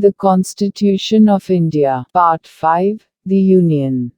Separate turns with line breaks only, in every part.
The Constitution of India. Part 5. The Union.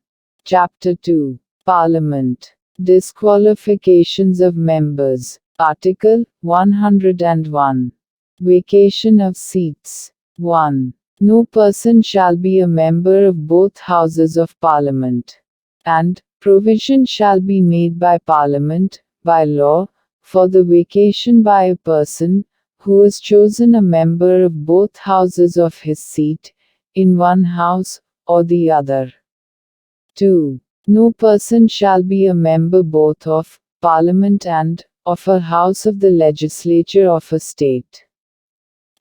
Chapter 2. Parliament. Disqualifications of members. Article 101. Vacation of seats. 1. No person shall be a member of both Houses of Parliament. And, provision shall be made by Parliament, by law, for the vacation by a person, who is chosen a member of both Houses of his seat, in one House, or the other. 2. No person shall be a member both of Parliament and of a House of the Legislature of a state.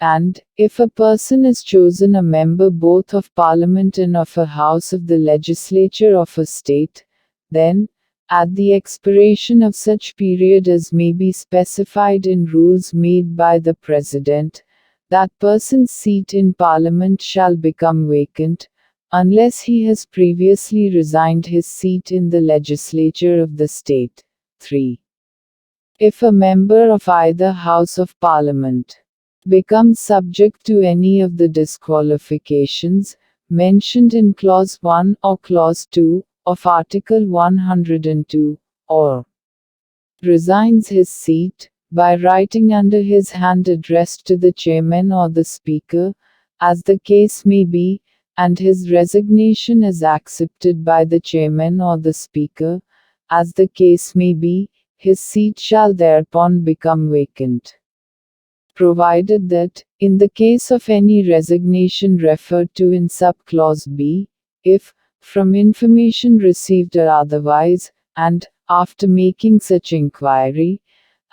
And, if a person is chosen a member both of Parliament and of a House of the Legislature of a state, then, at the expiration of such period as may be specified in rules made by the President, that person's seat in Parliament shall become vacant, unless he has previously resigned his seat in the legislature of the state. 3. If a member of either House of Parliament becomes subject to any of the disqualifications mentioned in Clause 1 or Clause 2 of Article 102, or resigns his seat, by writing under his hand addressed to the Chairman or the Speaker, as the case may be, and his resignation is accepted by the Chairman or the Speaker, as the case may be, his seat shall thereupon become vacant. Provided that, in the case of any resignation referred to in sub-clause B, if, from information received or otherwise, and, after making such inquiry,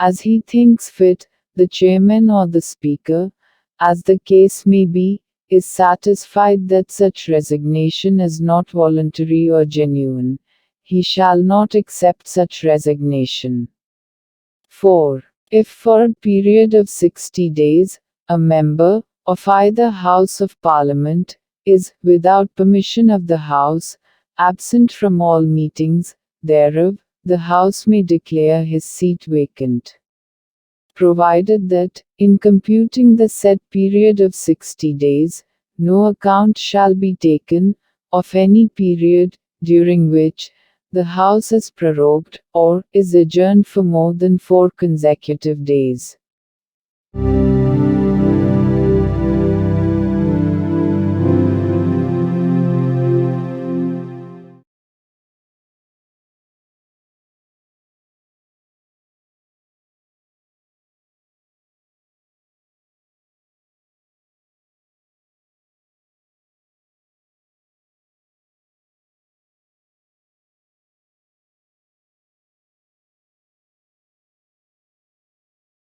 as he thinks fit, the Chairman or the Speaker, as the case may be, is satisfied that such resignation is not voluntary or genuine, he shall not accept such resignation. 4. If for a period of 60 days, a member, of either House of Parliament, is, without permission of the House, absent from all meetings thereof, the House may declare his seat vacant. Provided that, in computing the said period of 60 days, no account shall be taken, of any period, during which, the House is prorogued, or is adjourned for more than 4 consecutive days.